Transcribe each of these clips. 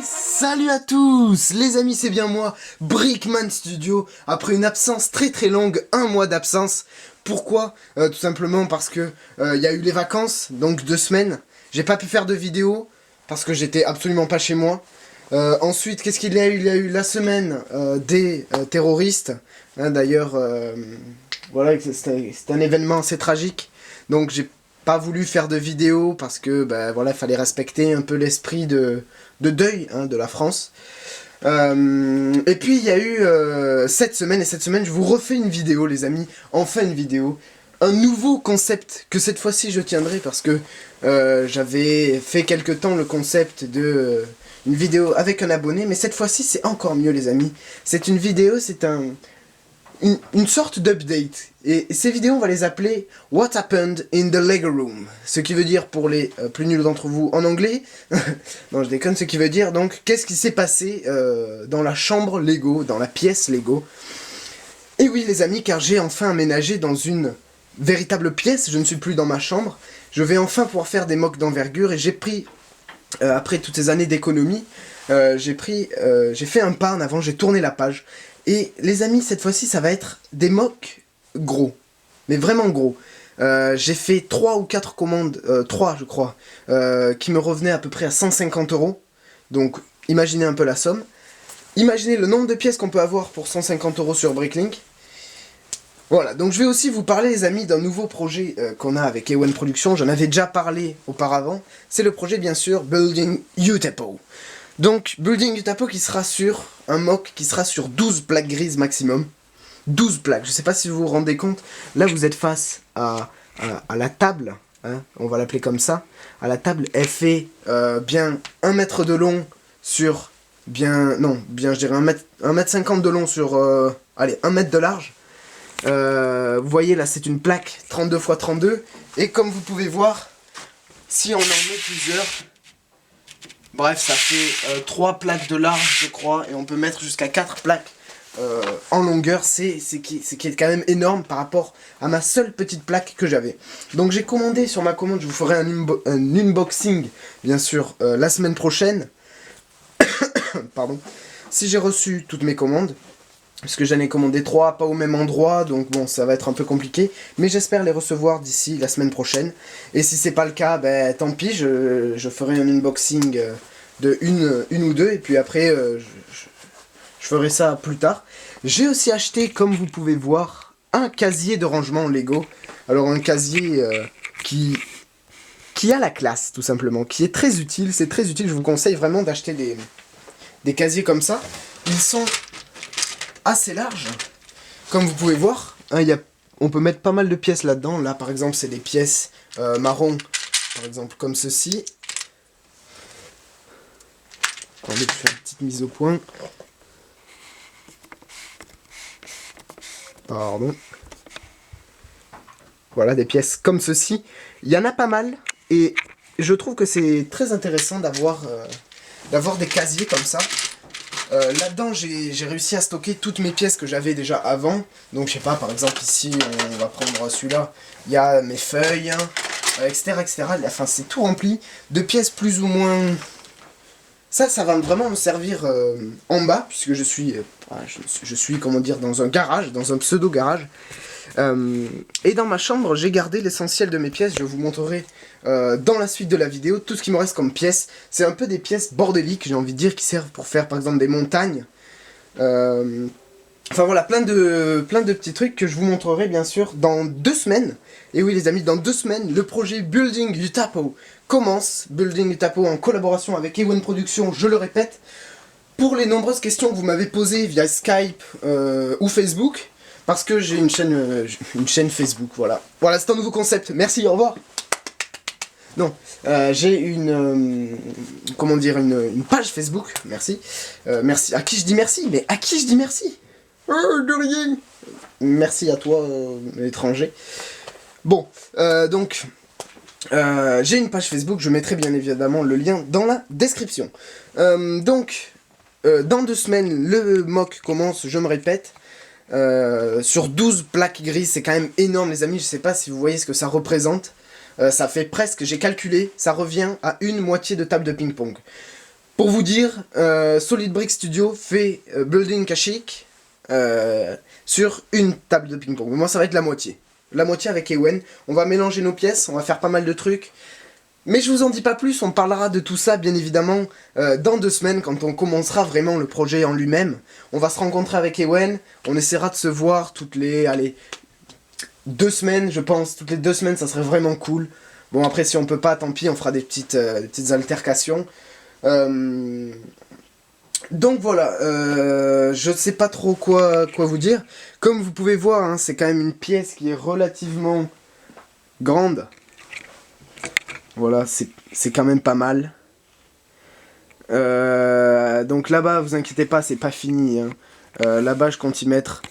Salut à tous les amis, c'est bien moi, Brickman Studio, après une absence très longue, 1 mois d'absence. Pourquoi tout simplement parce que y a eu les vacances, donc 2 semaines. J'ai pas pu faire de vidéo parce que j'étais absolument pas chez moi. Ensuite, qu'est-ce qu'il y a eu? Il y a eu la semaine des terroristes. Hein, d'ailleurs, voilà, c'est un événement assez tragique. Donc j'ai pas voulu faire de vidéo parce que voilà, il fallait respecter un peu l'esprit de deuil de la France. Et puis il y a eu cette semaine, et cette semaine je vous refais une vidéo les amis, enfin une vidéo, un nouveau concept que cette fois-ci je tiendrai parce que j'avais fait quelque temps le concept de une vidéo avec un abonné, mais cette fois-ci c'est encore mieux les amis. C'est une vidéo, c'est une sorte d'update. Et ces vidéos, on va les appeler What Happened in the Lego Room. Ce qui veut dire, pour les plus nuls d'entre vous en anglais, non je déconne, ce qui veut dire donc qu'est-ce qui s'est passé dans la chambre Lego, dans la pièce Lego. Et oui les amis, car j'ai enfin aménagé dans une véritable pièce, je ne suis plus dans ma chambre. Je vais enfin pouvoir faire des mocks d'envergure et j'ai pris, après toutes ces années d'économie, j'ai fait un pas en avant, j'ai tourné la page. Et les amis, cette fois-ci, ça va être des mocks gros. Mais vraiment gros. J'ai fait 3 ou 4 commandes, 3 je crois, qui me revenaient à peu près à 150 €. Donc, imaginez un peu la somme. Imaginez le nombre de pièces qu'on peut avoir pour 150 € sur Bricklink. Voilà, donc je vais aussi vous parler les amis d'un nouveau projet qu'on a avec Ewen Productions. J'en avais déjà parlé auparavant. C'est le projet bien sûr Building Utapo. Donc, Building Utapo qui sera sur un mock qui sera sur 12 plaques grises maximum. 12 plaques, je sais pas si vous vous rendez compte. Là, vous êtes face à la table, hein, on va l'appeler comme ça. À la table, elle fait bien 1 mètre de long sur... je dirais 1 mètre 50 de long sur... allez, 1 mètre de large. Vous voyez, là, c'est une plaque 32 x 32. Et comme vous pouvez voir, si on en met plusieurs... Bref, ça fait 3 plaques de large, je crois, et on peut mettre jusqu'à 4 plaques en longueur, qui est quand même énorme par rapport à ma seule petite plaque que j'avais. Donc j'ai commandé sur ma commande, je vous ferai un unboxing, bien sûr, la semaine prochaine. Pardon. Si j'ai reçu toutes mes commandes, parce que j'en ai commandé 3, pas au même endroit, donc bon, ça va être un peu compliqué. Mais j'espère les recevoir d'ici la semaine prochaine. Et si c'est pas le cas, tant pis, je ferai un unboxing de une ou deux, et puis après, je ferai ça plus tard. J'ai aussi acheté, comme vous pouvez voir, un casier de rangement Lego. Alors un casier qui a la classe, tout simplement, qui est très utile, c'est très utile, je vous conseille vraiment d'acheter des casiers comme ça. Ils sont assez large, comme vous pouvez voir, hein, on peut mettre pas mal de pièces là-dedans. Là par exemple c'est des pièces marron, par exemple comme ceci. Attendez, je fais une petite mise au point. Pardon. Voilà, des pièces comme ceci. Il y en a pas mal, et je trouve que c'est très intéressant d'avoir des casiers comme ça. Là-dedans, j'ai réussi à stocker toutes mes pièces que j'avais déjà avant. Donc, je sais pas, par exemple, ici, on va prendre celui-là. Il y a mes feuilles, etc., etc. Enfin, c'est tout rempli de pièces plus ou moins... Ça va vraiment me servir en bas, puisque je suis, comment dire, dans un garage, dans un pseudo-garage. Et dans ma chambre, j'ai gardé l'essentiel de mes pièces. Je vous montrerai dans la suite de la vidéo tout ce qui me reste comme pièces. C'est un peu des pièces bordéliques, j'ai envie de dire, qui servent pour faire par exemple des montagnes. Enfin voilà, plein de petits trucs que je vous montrerai bien sûr dans 2 semaines. Et oui les amis, dans 2 semaines, le projet Building Utapo commence. Building Utapo en collaboration avec Ewen Productions, je le répète. Pour les nombreuses questions que vous m'avez posées via Skype ou Facebook, parce que j'ai une chaîne Facebook, voilà. Voilà, c'est un nouveau concept. Merci, au revoir. Non, j'ai comment dire, une page Facebook, merci. Merci, à qui je dis merci? Mais à qui je dis merci? De rien. Merci à toi, étranger. Bon, donc, j'ai une page Facebook, je mettrai bien évidemment le lien dans la description. Donc, dans 2 semaines, le mock commence, je me répète. Sur 12 plaques grises, c'est quand même énorme les amis, je sais pas si vous voyez ce que ça représente. Ça fait presque, j'ai calculé, ça revient à une moitié de table de ping-pong. Pour vous dire, Solid Brick Studio fait Building Kashik sur une table de ping-pong. Moi, ça va être la moitié. La moitié avec Ewen. On va mélanger nos pièces, on va faire pas mal de trucs. Mais je vous en dis pas plus, on parlera de tout ça, bien évidemment, dans 2 semaines, quand on commencera vraiment le projet en lui-même. On va se rencontrer avec Ewen, on essaiera de se voir toutes les... Allez, 2 semaines, je pense. Toutes les 2 semaines, ça serait vraiment cool. Bon, après, si on peut pas, tant pis, on fera des petites altercations. Donc voilà, je sais pas trop quoi vous dire. Comme vous pouvez voir, hein, c'est quand même une pièce qui est relativement grande. Voilà, c'est quand même pas mal. Donc là-bas, vous inquiétez pas, c'est pas fini. Hein. Là-bas, je compte y mettre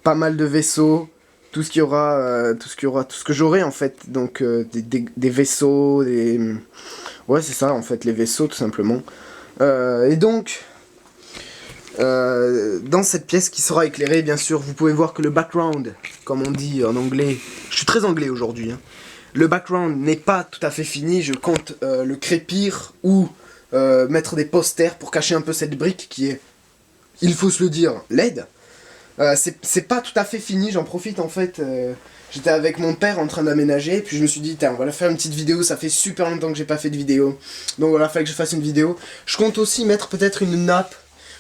pas mal de vaisseaux. Tout ce que j'aurai en fait. Donc des vaisseaux, ouais, c'est ça en fait, les vaisseaux tout simplement. Et donc, dans cette pièce qui sera éclairée, bien sûr, vous pouvez voir que le background, comme on dit en anglais, je suis très anglais aujourd'hui, hein. Le background n'est pas tout à fait fini, je compte le crépir ou mettre des posters pour cacher un peu cette brique qui est, il faut se le dire, laide. C'est pas tout à fait fini, j'en profite en fait, j'étais avec mon père en train d'aménager, puis je me suis dit, on va faire une petite vidéo, ça fait super longtemps que j'ai pas fait de vidéo, donc voilà, fallait que je fasse une vidéo. Je compte aussi mettre peut-être une nappe,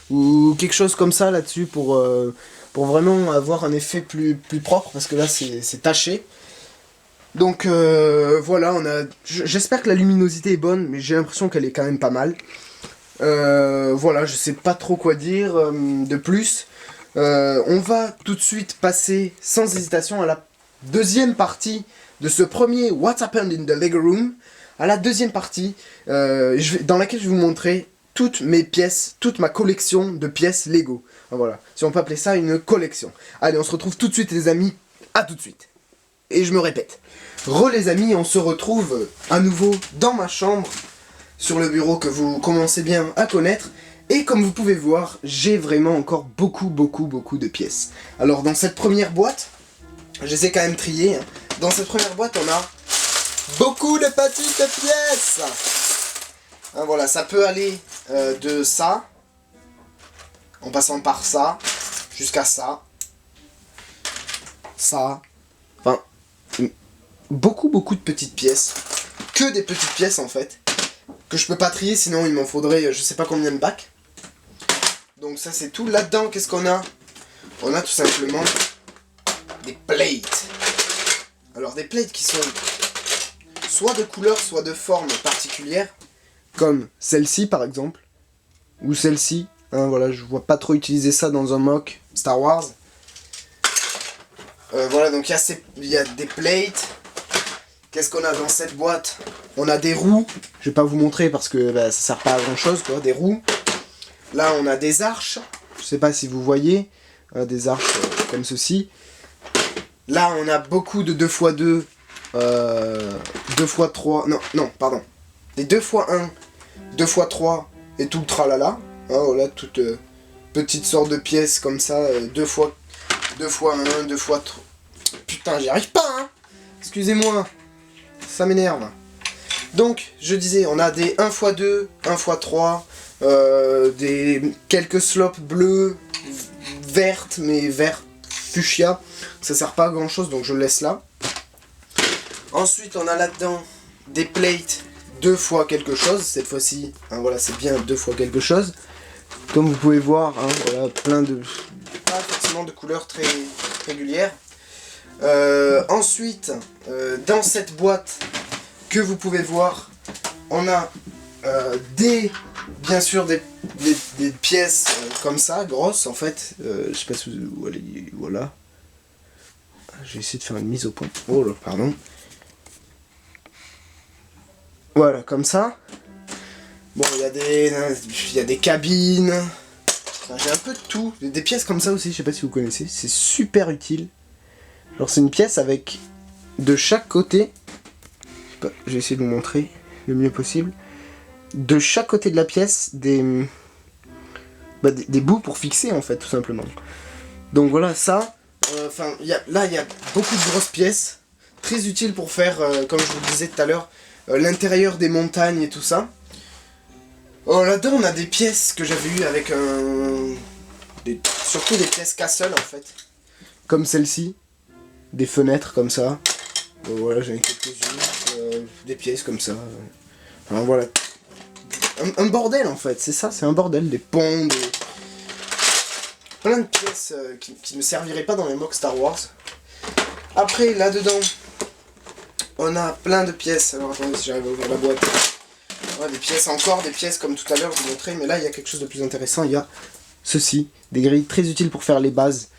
ou quelque chose comme ça là-dessus, pour vraiment avoir un effet plus propre, parce que là c'est taché. Donc voilà, j'espère que la luminosité est bonne, mais j'ai l'impression qu'elle est quand même pas mal. Voilà, je sais pas trop quoi dire de plus. On va tout de suite passer sans hésitation à la deuxième partie de ce premier What Happened in the Lego Room. À la deuxième partie, dans laquelle je vais vous montrer toutes mes pièces, toute ma collection de pièces Lego. Voilà, si on peut appeler ça une collection. Allez, on se retrouve tout de suite les amis, à tout de suite. Et je me répète. Les amis, on se retrouve à nouveau dans ma chambre, sur le bureau que vous commencez bien à connaître. Et comme vous pouvez voir, j'ai vraiment encore beaucoup de pièces. Alors dans cette première boîte, je les ai quand même triées. Hein. Dans cette première boîte, on a beaucoup de petites pièces. Hein, voilà, ça peut aller de ça, en passant par ça, jusqu'à ça. Ça. Enfin... beaucoup de petites pièces, que des petites pièces en fait, que je peux pas trier sinon il m'en faudrait je sais pas combien de bacs. Donc ça c'est tout. Là-dedans, qu'est-ce qu'on a? On a tout simplement des plates. Alors des plates qui sont soit de couleur, soit de forme particulière, comme celle-ci par exemple, ou celle-ci, hein, voilà, je vois pas trop utiliser ça dans un mock Star Wars. Voilà, donc il y a des plates. Qu'est-ce qu'on a dans cette boîte? On a des roues. Je vais pas vous montrer parce que ça sert pas à grand chose, quoi. Des roues. Là, on a des arches. Je sais pas si vous voyez. Des arches comme ceci. Là, on a beaucoup de 2x2. 2x3. Non, pardon. Des 2x1, 2x3 et tout le tralala. Hein, voilà, toute petite sorte de pièces comme ça. 2x1, 2x3. Putain, j'y arrive pas, hein. Excusez-moi. Ça m'énerve. Donc, je disais, on a des 1x2, 1x3, des quelques slopes bleues, vertes, mais vert fuchsia. Ça sert pas à grand chose, donc je le laisse là. Ensuite, on a là-dedans des plates 2 fois quelque chose. Cette fois-ci, hein, voilà, c'est bien 2 fois quelque chose. Comme vous pouvez voir, hein, voilà, plein de... pas forcément de couleurs très régulières. Ensuite, dans cette boîte que vous pouvez voir, on a bien sûr des pièces comme ça, grosses en fait. Je sais pas si vous... Voilà. Je vais essayer de faire une mise au point. Oh là, pardon. Voilà, comme ça. Bon, il y a des cabines. Enfin, j'ai un peu de tout. Des pièces comme ça aussi, je sais pas si vous connaissez. C'est super utile. Alors c'est une pièce avec de chaque côté, je vais essayer de vous montrer le mieux possible, de chaque côté de la pièce des bouts pour fixer en fait tout simplement. Donc voilà ça, là il y a beaucoup de grosses pièces, très utiles pour faire, comme je vous le disais tout à l'heure, l'intérieur des montagnes et tout ça. Bon, là-dedans, on a des pièces que j'avais eues avec surtout des pièces Castle, en fait. Comme celle-ci. Des fenêtres, comme ça. Voilà, j'en ai quelques-unes. Des pièces, comme ça. Enfin, voilà. Un bordel, en fait. C'est ça, c'est un bordel. Des ponts, plein de pièces qui ne serviraient pas dans les mocks Star Wars. Après, là-dedans, on a plein de pièces. Alors, attendez si j'arrive à ouvrir la boîte. Ouais, des pièces, encore des pièces comme tout à l'heure je vous montrais, mais là il y a quelque chose de plus intéressant, il y a ceci, des grilles très utiles pour faire les bases.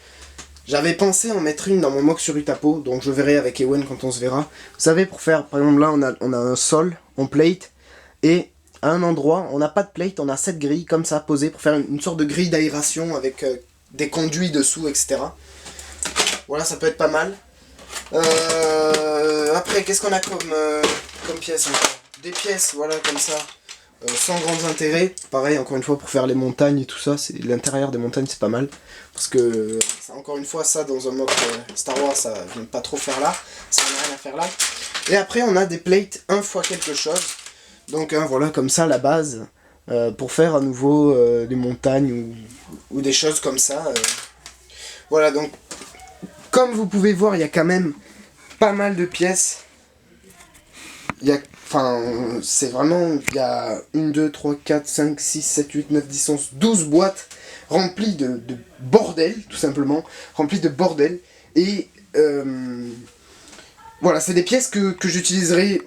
J'avais pensé en mettre une dans mon mock sur Utapo, donc je verrai avec Ewen quand on se verra. Vous savez, pour faire, par exemple là on a un sol en plate, et à un endroit on n'a pas de plate, on a 7 grilles comme ça posées pour faire une sorte de grille d'aération avec des conduits dessous, etc. Voilà, ça peut être pas mal. Après, qu'est-ce qu'on a comme pièce encore? Des pièces, voilà, comme ça, sans grand intérêt. Pareil, encore une fois, pour faire les montagnes et tout ça, l'intérieur des montagnes, c'est pas mal. Parce que, encore une fois, ça, dans un mock Star Wars, ça vient pas trop faire là. Ça n'a rien à faire là. Et après, on a des plates 1 fois quelque chose. Donc, voilà, comme ça, la base, pour faire à nouveau des montagnes ou des choses comme ça. Voilà, donc, comme vous pouvez voir, il y a quand même pas mal de pièces. C'est vraiment, il y a 1, 2, 3, 4, 5, 6, 7, 8, 9, 10, 11, 12 boîtes remplies de bordel, tout simplement, remplies de bordel, et voilà, c'est des pièces que j'utiliserai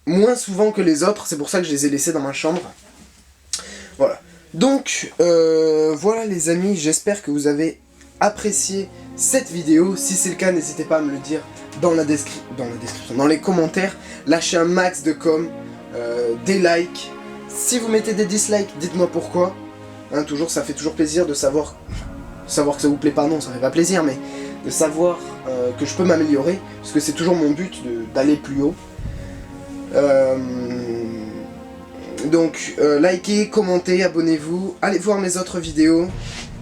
moins souvent que les autres, c'est pour ça que je les ai laissées dans ma chambre. Voilà, donc, voilà les amis, j'espère que vous avez apprécié cette vidéo. Si c'est le cas, n'hésitez pas à me le dire dans la description, dans les commentaires. Lâchez un max de com, des likes. Si vous mettez des dislikes, dites-moi pourquoi. Hein, toujours, ça fait toujours plaisir de savoir que ça vous plaît pas, non, ça fait pas plaisir, mais de savoir que je peux m'améliorer, parce que c'est toujours mon but d'aller plus haut. Donc, likez, commentez, abonnez-vous, allez voir mes autres vidéos.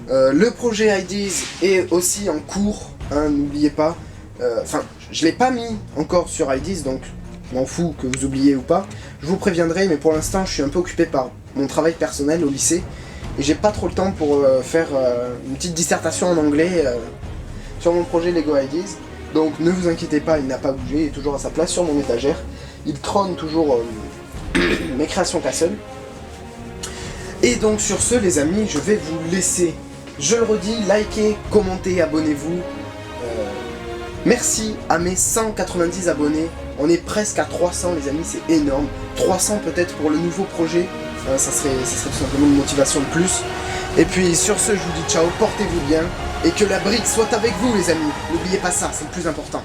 Le projet IDs est aussi en cours, hein, n'oubliez pas. Enfin, je l'ai pas mis encore sur IDs, donc je m'en fous que vous oubliez ou pas. Je vous préviendrai, mais pour l'instant, je suis un peu occupé par mon travail personnel au lycée. Et j'ai pas trop le temps pour faire une petite dissertation en anglais sur mon projet Lego IDs. Donc ne vous inquiétez pas, il n'a pas bougé, il est toujours à sa place sur mon étagère. Il trône toujours mes créations Castle. Et donc sur ce, les amis, je vais vous laisser. Je le redis, likez, commentez, abonnez-vous. Merci à mes 190 abonnés. On est presque à 300 les amis, c'est énorme. 300 peut-être pour le nouveau projet. Ça serait tout simplement une motivation de plus. Et puis sur ce, je vous dis ciao, portez-vous bien. Et que la brique soit avec vous les amis. N'oubliez pas ça, c'est le plus important.